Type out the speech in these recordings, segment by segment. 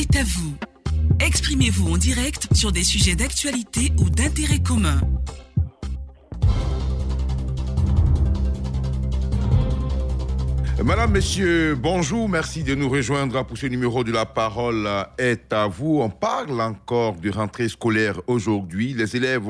est à vous. Exprimez-vous en direct sur des sujets d'actualité ou d'intérêt commun. Madame, Messieurs, bonjour, merci de nous rejoindre pour ce numéro de La Parole est à vous. On parle encore de rentrée scolaire aujourd'hui. Les élèves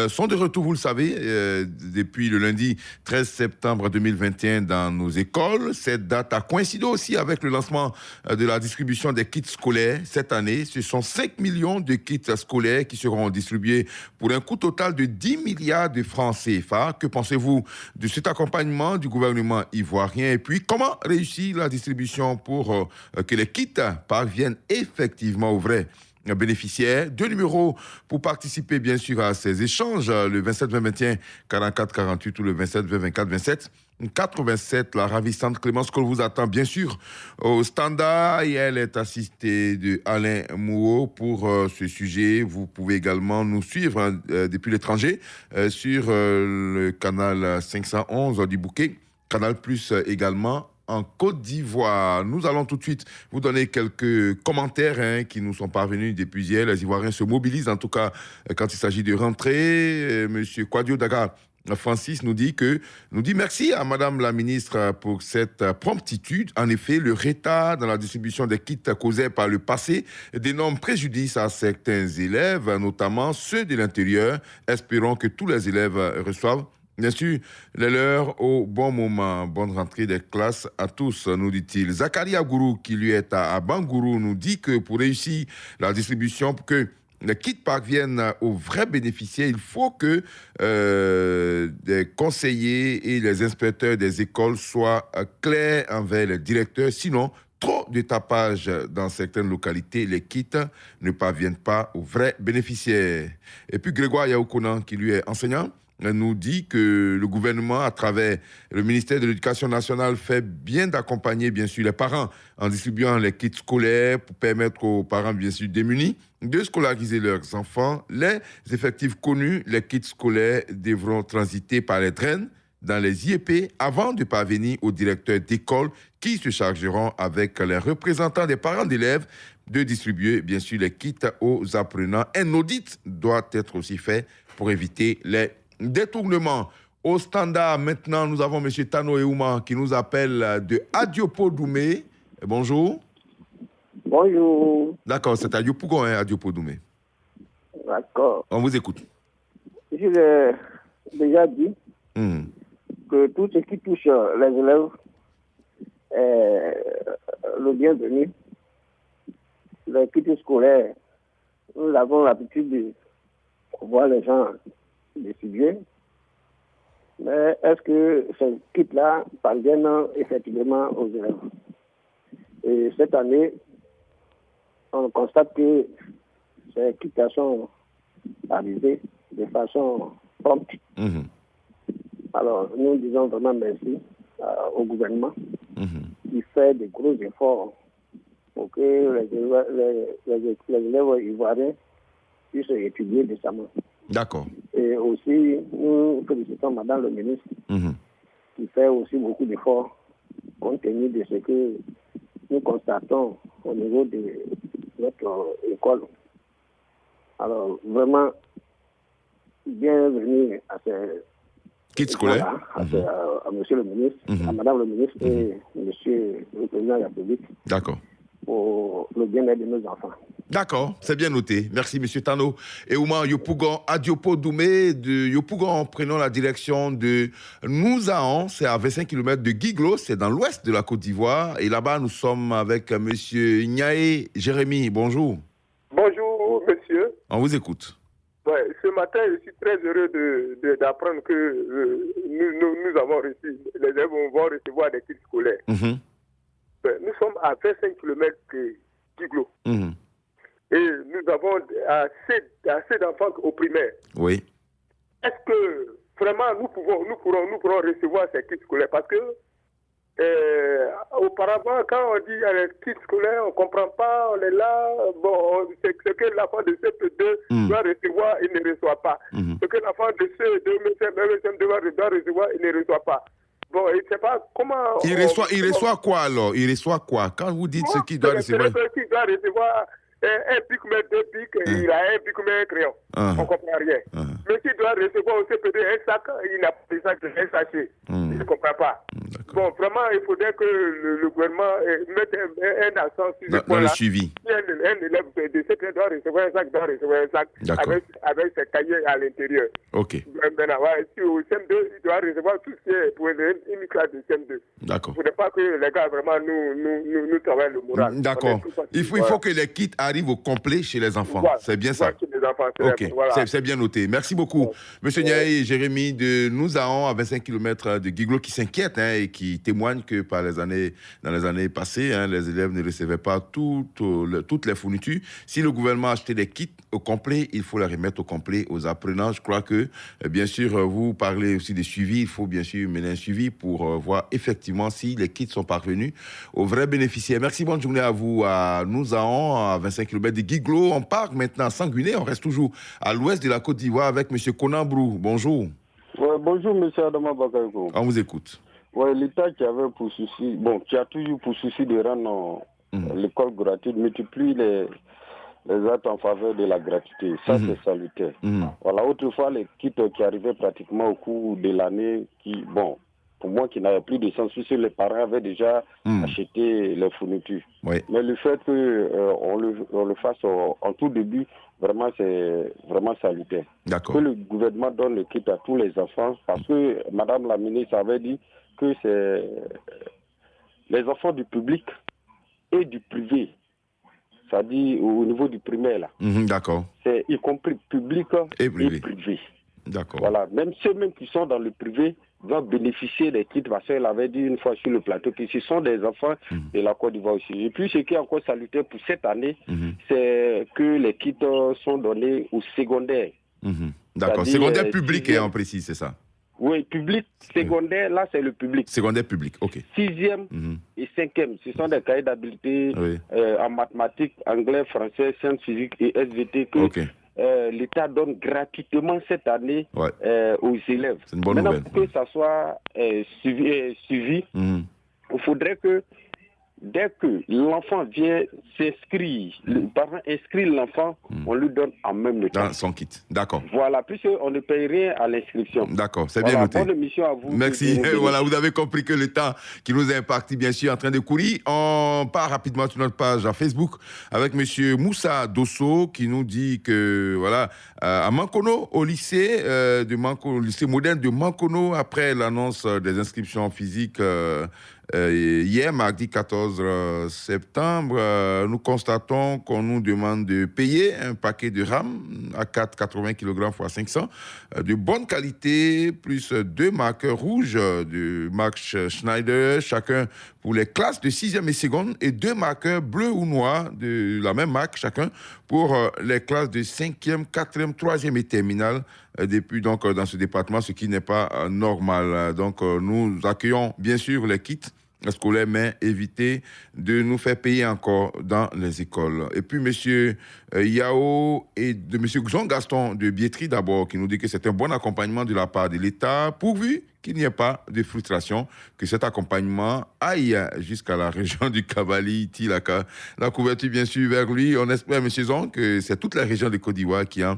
sont de retour, vous le savez, depuis le lundi 13 septembre 2021 dans nos écoles. Cette date a coïncidé aussi avec le lancement de la distribution des kits scolaires. Cette année, ce sont 5 millions de kits scolaires qui seront distribués pour un coût total de 10 milliards de francs CFA. Que pensez-vous de cet accompagnement du gouvernement ivoirien? Et puis, comment réussir la distribution pour que les kits parviennent effectivement aux vrais bénéficiaires? Deux numéros pour participer, bien sûr, à ces échanges. Le 27 20 21 44 48 ou le 27 20 24 27 87. La ravissante Clémence Cole vous attend, bien sûr, au standard. Et elle est assistée de Alain Mouot pour ce sujet. Vous pouvez également nous suivre depuis l'étranger sur le canal 511 du Bouquet. Canal Plus également en Côte d'Ivoire. Nous allons tout de suite vous donner quelques commentaires qui nous sont parvenus depuis hier. Les Ivoiriens se mobilisent, en tout cas, quand il s'agit de rentrer. Monsieur Kwadio Daga Francis nous dit merci à Madame la ministre pour cette promptitude. En effet, le retard dans la distribution des kits causés par le passé d'énormes préjudices à certains élèves, notamment ceux de l'intérieur. Espérons que tous les élèves reçoivent bien sûr, les leurs au bon moment. Bonne rentrée des classes à tous, nous dit-il. Zakaria Gourou, qui lui est à Bangourou, nous dit que pour réussir la distribution, pour que les kits parviennent aux vrais bénéficiaires, il faut que les conseillers et les inspecteurs des écoles soient clairs envers les directeurs. Sinon, trop de tapage dans certaines localités, les kits ne parviennent pas aux vrais bénéficiaires. Et puis Grégoire Yaoukonan, qui lui est enseignant, nous dit que le gouvernement, à travers le ministère de l'Éducation nationale, fait bien d'accompagner, bien sûr, les parents en distribuant les kits scolaires pour permettre aux parents, bien sûr, démunis de scolariser leurs enfants. Les effectifs connus, les kits scolaires devront transiter par les traînes dans les IEP avant de parvenir aux directeurs d'école qui se chargeront avec les représentants des parents d'élèves de distribuer, bien sûr, les kits aux apprenants. Un audit doit être aussi fait pour éviter les détournement. Au standard, maintenant, nous avons M. Tano Eouma qui nous appelle de Adiopo Doumé. Bonjour. Bonjour. D'accord, c'est Adiopougon, Adiopo Doumé. D'accord. On vous écoute. Je l'ai déjà dit que tout ce qui touche les élèves est le bienvenu. Les kits scolaires, nous avons l'habitude de voir les gens d'étudier, mais est-ce que ces kits-là parviennent effectivement aux élèves? Et cette année, on constate que ces kits sont arrivés de façon prompte. Alors, nous disons vraiment merci au gouvernement qui fait de gros efforts pour que les élèves ivoiriens puissent étudier décemment. D'accord. Et aussi, nous félicitons Madame le ministre qui fait aussi beaucoup d'efforts compte tenu de ce que nous constatons au niveau de notre école. Alors, vraiment, bienvenue à ces kits scolaires, à Monsieur le ministre, à Madame le ministre et Monsieur le Président de la République. D'accord. Pour le bien-être de nos enfants. D'accord, c'est bien noté. Merci, M. Tano. Et Ouma Yopougon, Adiopo Doumé, de Yopougon, prenons la direction de Nouzaon, c'est à 25 km de Guiglo, c'est dans l'ouest de la Côte d'Ivoire. Et là-bas, nous sommes avec M. Ignaé Jérémy. Bonjour. Bonjour, monsieur. On vous écoute. Ouais, ce matin, je suis très heureux d'apprendre que nous avons reçu, les élèves vont recevoir des kits scolaires. Nous sommes à 25 km de Guiglo. Et nous avons assez d'enfants au primaire. Oui. Est-ce que vraiment nous pourrons recevoir ces kits scolaires? Parce que auparavant, quand on dit les kits scolaires, on ne comprend pas, on est là, bon, c'est que l'enfant de CP2 doit recevoir, il ne reçoit pas. Ce que l'enfant de CE2, même doit recevoir, il ne reçoit pas. Bon, je ne sais pas comment... Il reçoit quoi alors? Il reçoit quoi? Quand vous dites ce qu'il doit recevoir... Il doit recevoir un picomètre, 2 pics, il a un picomètre crayon. On ne comprend rien. Mais s'il doit recevoir au CPD un sac, il n'a pas de sac, un sachet. Il ne comprend pas. Bon, vraiment, il faudrait que le gouvernement mette un accent sur ce point-là. Dans le suivi. Si un élève de CPD doit recevoir un sac, avec ses cahiers à l'intérieur. Ok. Si au CM2, il doit recevoir tout ce qui est pour une classe de CM2. D'accord. Il ne faudrait pas que les gars, vraiment, nous travaillent le moral. D'accord. Il faut que les kits arrivent au complet chez les enfants. Voilà. C'est bien ça. Chez les enfants, ok. Voilà. C'est bien noté. Merci beaucoup. Monsieur Niaï et Jérémy de Nouzaon, à 25 km de Guiglo, qui s'inquiètent et qui témoignent que dans les années passées, les élèves ne recevaient pas toutes les fournitures. Si le gouvernement a acheté des kits au complet, il faut les remettre au complet aux apprenants. Je crois que, bien sûr, vous parlez aussi des suivis. Il faut bien sûr mener un suivi pour voir effectivement si les kits sont parvenus aux vrais bénéficiaires. Merci, bonne journée à vous à Nouzaon, à 25 km de Guiglo. On part maintenant à Sanguiné. On reste toujours à l'ouest de la Côte d'Ivoire avec M. Conan Brou. Bonjour. Ouais, bonjour, M. Adama Bakayoko. On vous écoute. Ouais, l'État qui avait pour souci, qui a toujours pour souci de rendre l'école gratuite, multiplie les actes en faveur de la gratuité. Ça, c'est salutaire. Voilà, autrefois, les kits qui arrivaient pratiquement au cours de l'année, pour moi, qui n'avait plus de sens, puisque les parents avaient déjà acheté les fournitures. Oui. Mais le fait qu'on le fasse en tout début, vraiment, c'est vraiment salutaire. D'accord. Que le gouvernement donne le kit à tous les enfants, parce que Madame la ministre avait dit que c'est les enfants du public et du privé, c'est-à-dire au niveau du primaire, là. D'accord. C'est y compris public et privé. D'accord. Voilà, même ceux qui sont dans le privé vont bénéficier des kits, parce qu'elle avait dit une fois sur le plateau que ce sont des enfants de la Côte d'Ivoire aussi. Et puis ce qui est encore salutaire pour cette année, c'est que les kits sont donnés au secondaire. D'accord, secondaire public, on précise, c'est ça? Oui, public, secondaire, là c'est le public. Secondaire public, ok. 6e et 5e, ce sont des cahiers d'habilité en mathématiques, anglais, français, sciences physiques et SVT que l'État donne gratuitement cette année aux élèves. C'est une bonne nouvelle. Maintenant, pour que ça soit suivi, il faudrait que dès que l'enfant vient s'inscrire, le parent inscrit l'enfant, on lui donne en même temps. Dans son kit, d'accord. Voilà, puisqu'on ne paye rien à l'inscription. D'accord, c'est bien noté. Bonne émission à vous. Merci. Voilà, vous avez compris que le temps qui nous est imparti, bien sûr, en train de courir. On part rapidement sur notre page à Facebook avec M. Moussa Dosso qui nous dit que, voilà, à Mankono, au lycée moderne de Mankono, après l'annonce des inscriptions physiques hier, mardi 14 septembre, nous constatons qu'on nous demande de payer un paquet de RAM à 4,80 kg x 500 de bonne qualité, plus 2 marqueurs rouges de marque Schneider, chacun pour les classes de 6e et seconde, et 2 marqueurs bleus ou noirs de la même marque, chacun pour les classes de 5e, 4e, 3e et terminale, depuis donc dans ce département, ce qui n'est pas normal. Donc nous accueillons bien sûr les kits scolaires, mais évitez de nous faire payer encore dans les écoles. Et puis M. Yao et de M. Jean-Gaston de Biétry d'abord, qui nous dit que c'est un bon accompagnement de la part de l'État, pourvu qu'il n'y ait pas de frustration, que cet accompagnement aille jusqu'à la région du Cavali, Tilaka. La couverture, bien sûr, vers lui. On espère, M. Zong, que c'est toute la région de Côte d'Ivoire qui en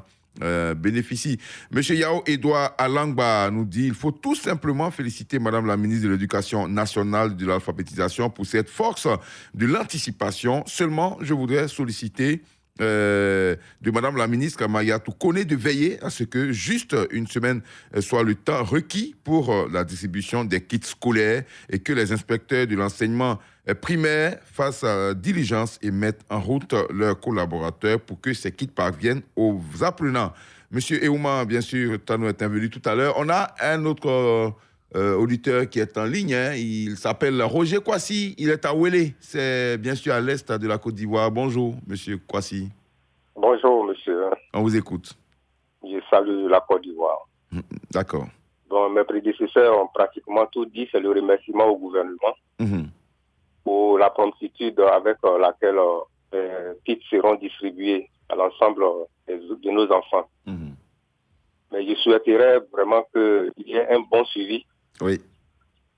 bénéficie. Monsieur Yao Edouard Alangba nous dit il faut tout simplement féliciter Madame la ministre de l'Éducation nationale de l'alphabétisation pour cette force de l'anticipation. Seulement, je voudrais solliciter de Madame la ministre Mayatou Kone de veiller à ce que juste une semaine soit le temps requis pour la distribution des kits scolaires et que les inspecteurs de l'enseignement primaire fassent diligence et mettent en route leurs collaborateurs pour que ces kits parviennent aux apprenants. Monsieur Eouma, bien sûr, Tano est intervenu tout à l'heure. On a un autre auditeur qui est en ligne. Il s'appelle Roger Kwasi. Il est à Ouélé. C'est bien sûr à l'est de la Côte d'Ivoire. Bonjour, monsieur Kwasi. Bonjour, monsieur. On vous écoute. Je salue la Côte d'Ivoire. D'accord. Bon, mes prédécesseurs ont pratiquement tout dit. C'est le remerciement au gouvernement pour la promptitude avec laquelle les kits seront distribués à l'ensemble de nos enfants. Mais je souhaiterais vraiment qu'il y ait un bon suivi. Oui.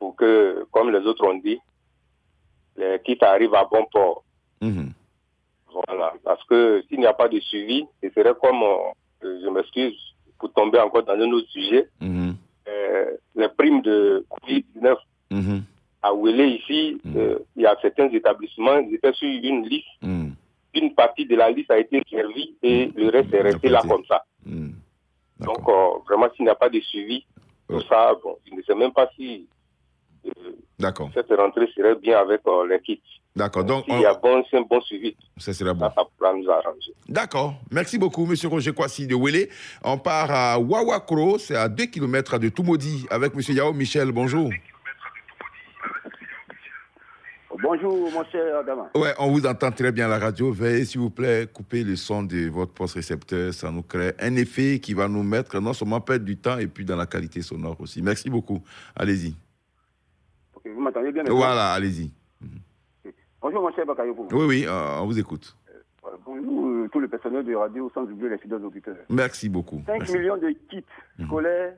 pour que, comme les autres ont dit, les kits arrivent à bon port. Voilà, parce que s'il n'y a pas de suivi, ce serait comme, je m'excuse pour tomber encore dans un autre sujet, les primes de Covid-19. À Ouélé, ici, il y a certains établissements, ils étaient sur une liste. Une partie de la liste a été servie et le reste est resté là comme ça. Donc, vraiment, s'il n'y a pas de suivi, tout ça, bon, je ne sais même pas si cette rentrée serait bien avec les kits. D'accord. Donc, s'il y a un bon suivi, ça serait bon. Ça pourra nous arranger. D'accord. Merci beaucoup, M. Roger Kwasi de Ouélé. On part à Wawakro, c'est à 2 km de Toumaudi, avec M. Yao Michel. Bonjour. Bonjour, mon cher Adama. Ouais, on vous entend très bien à la radio. Veuillez, s'il vous plaît, couper le son de votre poste récepteur. Ça nous crée un effet qui va nous mettre non seulement perdre du temps et puis dans la qualité sonore aussi. Merci beaucoup. Allez-y. Ok, vous m'entendez bien? Voilà, allez-y. Bonjour, mon cher Bakayoko. Oui, on vous écoute. Bonjour, tout le personnel de radio, sans oublier les fidèles auditeurs. Merci beaucoup. 5 millions de kits scolaires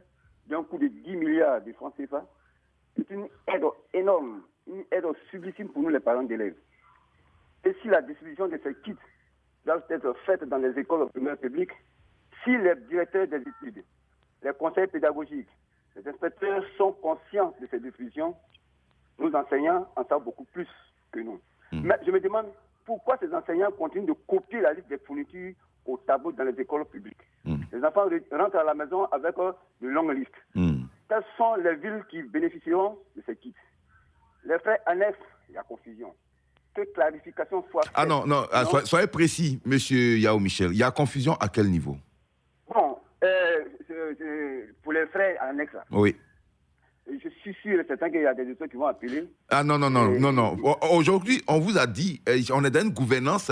d'un coût de 10 milliards de francs CFA. C'est une aide énorme, une aide sublime pour nous, les parents d'élèves. Et si la distribution de ces kits doit être faite dans les écoles primaires publiques, si les directeurs des études, les conseils pédagogiques, les inspecteurs sont conscients de ces distributions, nos enseignants en savent beaucoup plus que nous. Mais je me demande pourquoi ces enseignants continuent de copier la liste des fournitures au tableau dans les écoles publiques. Les enfants rentrent à la maison avec de longues listes. Quelles sont les villes qui bénéficieront de ces kits? Les frais annexes, il y a confusion. Que clarification soit faite. Non. Soyez précis, monsieur Yao Michel. Il y a confusion à quel niveau? Bon, pour les frais annexes, là. Oui. Je suis sûr et certain qu'il y a des études qui vont appeler. Non. Aujourd'hui, on vous a dit, on est dans une gouvernance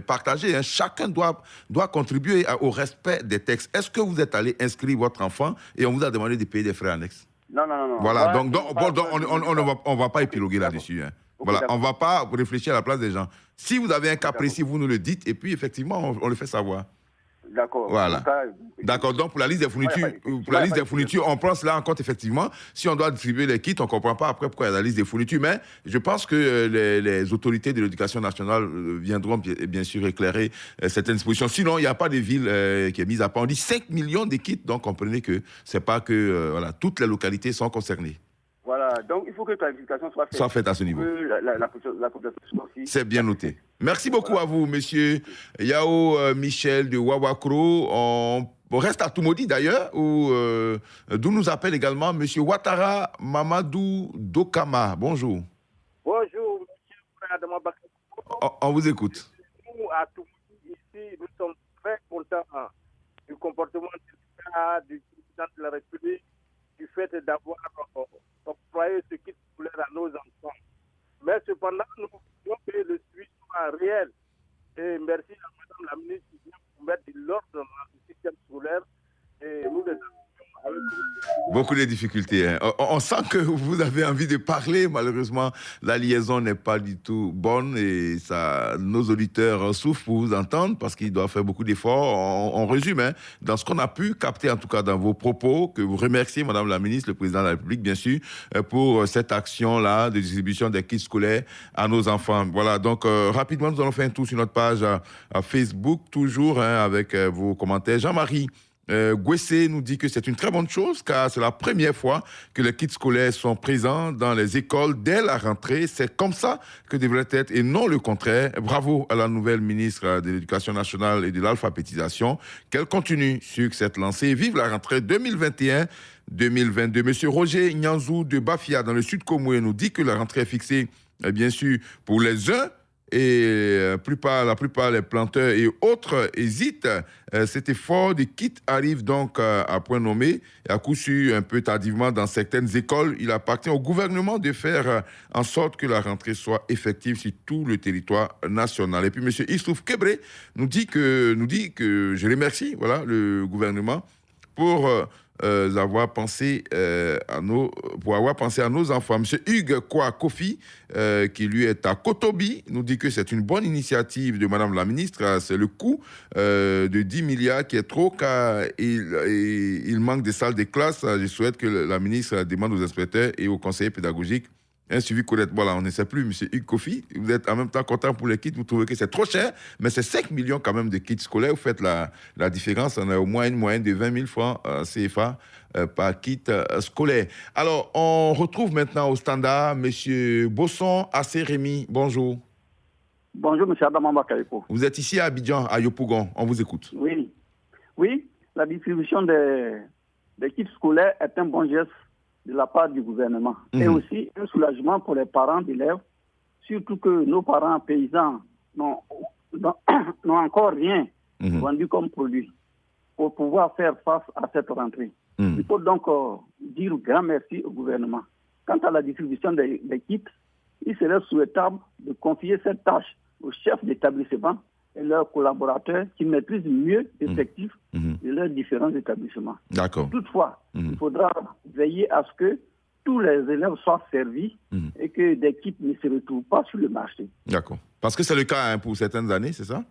partagée. Hein. Chacun doit contribuer au respect des textes. Est-ce que vous êtes allé inscrire votre enfant et on vous a demandé de payer des frais annexes? Non. Voilà, donc on ne va pas épiloguer là-dessus. Hein. Okay, voilà, on ne va pas réfléchir à la place des gens. Si vous avez un cas précis, vous nous le dites et puis effectivement, on le fait savoir. D'accord. Voilà. D'accord. Donc, pour la liste des fournitures, on prend cela en compte, effectivement. Si on doit distribuer les kits, on ne comprend pas après pourquoi il y a la liste des fournitures. Mais je pense que les autorités de l'éducation nationale viendront bien sûr éclairer certaines dispositions. Sinon, il n'y a pas de ville qui est mise à part. On dit 5 millions de kits, donc comprenez que ce n'est pas que toutes les localités sont concernées. Voilà, donc il faut que la clarification soit faite à ce niveau. La population aussi. C'est bien noté. Merci beaucoup à vous, monsieur Yao Michel de Wawakro. On reste à Toumaudi d'ailleurs, d'où nous appelle également monsieur Ouattara Mamadou Dokama. Bonjour. Bonjour, monsieur Adama Bakayoko. On vous écoute. Nous, à Toumaudi, ici, nous sommes très contents du comportement du président de la République, du fait d'avoir octroyé ce kit scolaire à nos enfants. Mais cependant, nous voulons que le suivi soit réel. Et merci à Madame la ministre qui vient pour mettre de l'ordre dans le système scolaire. Et nous les avec beaucoup de difficultés. Hein. On sent que vous avez envie de parler. Malheureusement, la liaison n'est pas du tout bonne et nos auditeurs souffrent pour vous entendre parce qu'ils doivent faire beaucoup d'efforts. On résume, hein, dans ce qu'on a pu capter, en tout cas dans vos propos, que vous remerciez, Madame la Ministre, le Président de la République, bien sûr, pour cette action-là de distribution des kits scolaires à nos enfants. Voilà, donc rapidement, nous allons faire un tour sur notre page à Facebook, toujours hein, avec vos commentaires. Jean-Marie Gouessé nous dit que c'est une très bonne chose car c'est la première fois que les kits scolaires sont présents dans les écoles dès la rentrée. C'est comme ça que devrait être et non le contraire. Bravo à la nouvelle ministre de l'Éducation nationale et de l'alphabétisation. Qu'elle continue sur cette lancée. Vive la rentrée 2021-2022. Monsieur Roger Nyanzou de Bafia dans le sud Komoué nous dit que la rentrée est fixée bien sûr pour les uns. Et la plupart des planteurs et autres hésitent. Cet effort de kit arrive donc à point nommé et à coup sûr un peu tardivement dans certaines écoles. Il appartient au gouvernement de faire en sorte que la rentrée soit effective sur tout le territoire national. Et puis M. Issouf Kebré nous dit que je remercie le gouvernement pour avoir pensé à nos enfants. Monsieur Hugues Kofi, qui lui est à Kotobi, nous dit que c'est une bonne initiative de Madame la ministre. C'est le coût de 10 milliards qui est trop, car il manque des salles de classe. Je souhaite que la ministre demande aux inspecteurs et aux conseillers pédagogiques un suivi correct. Voilà, on ne sait plus, monsieur Hugues Kofi. Vous êtes en même temps content pour les kits, vous trouvez que c'est trop cher, mais c'est 5 millions quand même de kits scolaires. Vous faites la différence. On a au moins une moyenne de 20 000 francs CFA par kit scolaire. Alors, on retrouve maintenant au standard monsieur Bosson Assez-Rémy. Bonjour. Bonjour, monsieur Adam Ambakaïko. Vous êtes ici à Abidjan, à Yopougon. On vous écoute. Oui, la distribution des kits scolaires est un bon geste de la part du gouvernement. Et aussi un soulagement pour les parents d'élèves, surtout que nos parents paysans n'ont encore rien vendu comme produit pour pouvoir faire face à cette rentrée. Il faut donc dire grand merci au gouvernement. Quant à la distribution des kits, il serait souhaitable de confier cette tâche aux chefs d'établissement et leurs collaborateurs qui maîtrisent mieux l'effectif de leurs différents établissements. D'accord. Toutefois, il faudra veiller à ce que tous les élèves soient servis et que des kits ne se retrouvent pas sur le marché. D'accord. Parce que c'est le cas pour certaines années, c'est ça?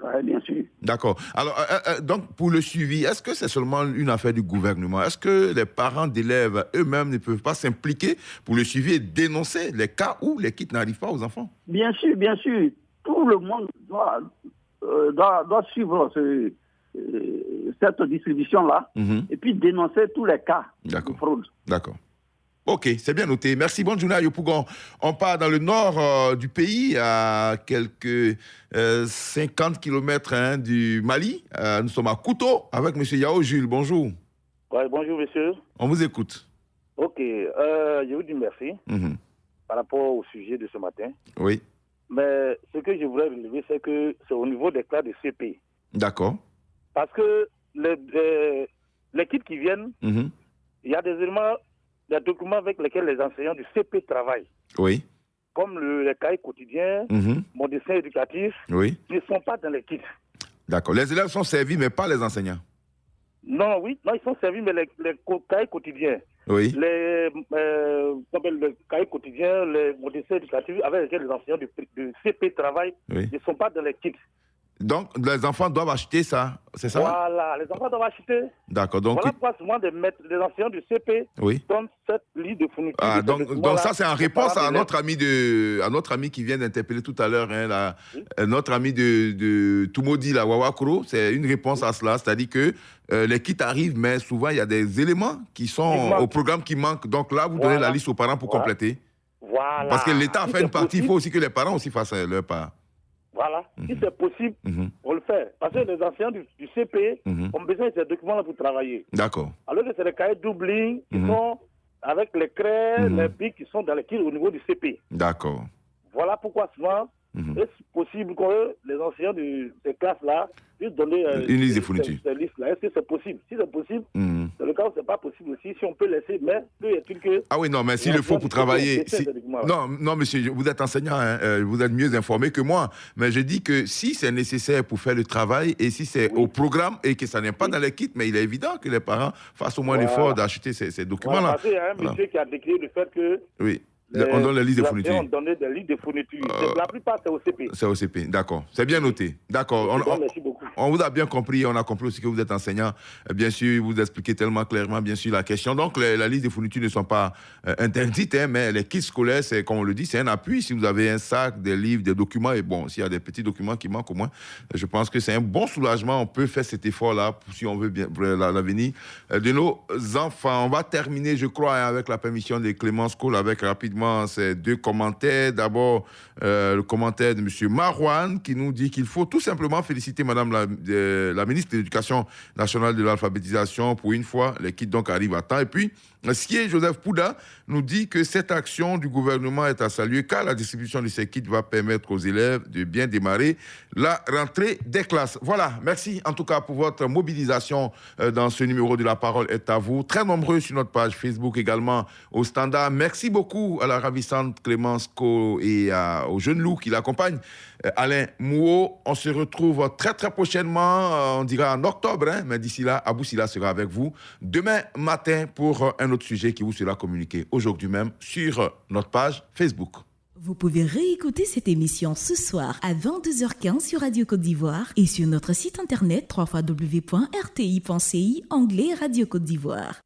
Oui, bien sûr. D'accord. Alors, donc, pour le suivi, est-ce que c'est seulement une affaire du gouvernement? Est-ce que les parents d'élèves eux-mêmes ne peuvent pas s'impliquer pour le suivi et dénoncer les cas où les kits n'arrivent pas aux enfants? Bien sûr, bien sûr. Tout le monde doit suivre cette distribution-là et puis dénoncer tous les cas de fraude. D'accord. Ok, c'est bien noté. Merci, bonne journée à Yopougon. On part dans le nord du pays, à quelques 50 km du Mali. Nous sommes à Kouto avec M. Yao Jules. Bonjour. Ouais, bonjour, monsieur. On vous écoute. Ok, je vous dis merci par rapport au sujet de ce matin. Oui. Mais ce que je voudrais relever, c'est que c'est au niveau des classes de CP. D'accord. Parce que les kits qui viennent, il y a des éléments, des documents avec lesquels les enseignants du CP travaillent. Oui. Comme les cahiers quotidiens, mon dessin éducatif, oui. ne sont pas dans les kits. D'accord. Les élèves sont servis, mais pas les enseignants. Non, ils sont servis, mais les cahiers quotidiens. Oui. Les cahiers quotidiens, les modèles éducatifs avec lesquels les enseignants du CP travaillent ne sont pas dans les kits. Donc, les enfants doivent acheter ça, c'est ça? Voilà, les enfants doivent acheter. D'accord. Donc, voilà pourquoi souvent les enseignants du CP donnent cette liste de fourniture. Ah, donc ça, c'est en réponse à notre ami qui vient d'interpeller tout à l'heure, notre ami de Tumodi, la Wawakuro. C'est une réponse à cela, c'est-à-dire que les kits arrivent, mais souvent, il y a des éléments qui sont au programme qui manquent. Donc là, vous donnez la liste aux parents pour compléter. Voilà. Parce que l'État a fait une partie, il faut aussi que les parents aussi fassent leur part. Voilà, si c'est possible, on le fait. Parce que les enseignants du CP ont besoin de ces documents-là pour travailler. D'accord. Alors que c'est les cahiers doubling qui sont avec les craies, les pics qui sont dans les kits au niveau du CP. D'accord. Voilà pourquoi souvent, est-ce possible que les enseignants de ces classes-là puissent donner une liste de fournitures. Ces listes-là. Est-ce que c'est possible? Si c'est possible, c'est le cas où c'est pas possible aussi. Si on peut laisser, mais peut-être que... Ah oui, non, mais s'il le faut pour travailler... Non, monsieur, vous êtes enseignant, vous êtes mieux informé que moi. Mais je dis que si c'est nécessaire pour faire le travail et si c'est au programme et que ça n'est pas dans les kits, mais il est évident que les parents fassent au moins l'effort d'acheter ces documents-là. Parce qu'il y a un monsieur qui a déclaré le fait que... Oui. On donne les listes de fournitures. On donne des listes de fournitures. La plupart, c'est au CP. C'est au CP, d'accord. C'est bien noté. D'accord. Merci beaucoup. On vous a bien compris. On a compris aussi que vous êtes enseignant. Bien sûr, vous expliquez tellement clairement, bien sûr, la question. Donc, la liste de fournitures ne sont pas interdites, mais les kits scolaires, c'est, comme on le dit, c'est un appui. Si vous avez un sac, des livres, des documents, et bon, s'il y a des petits documents qui manquent au moins, je pense que c'est un bon soulagement. On peut faire cet effort-là, si on veut bien, pour l'avenir de nos enfants. On va terminer, je crois, avec la permission de Clémence Cole, avec rapidement ces deux commentaires. D'abord, le commentaire de M. Marouane qui nous dit qu'il faut tout simplement féliciter Madame la ministre de l'Éducation nationale de l'alphabétisation. Pour une fois, les kits donc arrivent à temps. Et puis, Sié Joseph Pouda nous dit que cette action du gouvernement est à saluer car la distribution de ces kits va permettre aux élèves de bien démarrer la rentrée des classes. Voilà, merci en tout cas pour votre mobilisation dans ce numéro de La Parole est à vous. Très nombreux sur notre page Facebook également au standard. Merci beaucoup à la ravissante Clémence Co et au jeune loup qui l'accompagne Alain Mouo. On se retrouve très très prochainement, on dira en octobre, hein, mais d'ici là, Abou Sila sera avec vous demain matin pour un autre sujet qui vous sera communiqué aujourd'hui même sur notre page Facebook. Vous pouvez réécouter cette émission ce soir à 22h15 sur Radio Côte d'Ivoire et sur notre site internet www.rti.ci onglet Radio Côte d'Ivoire.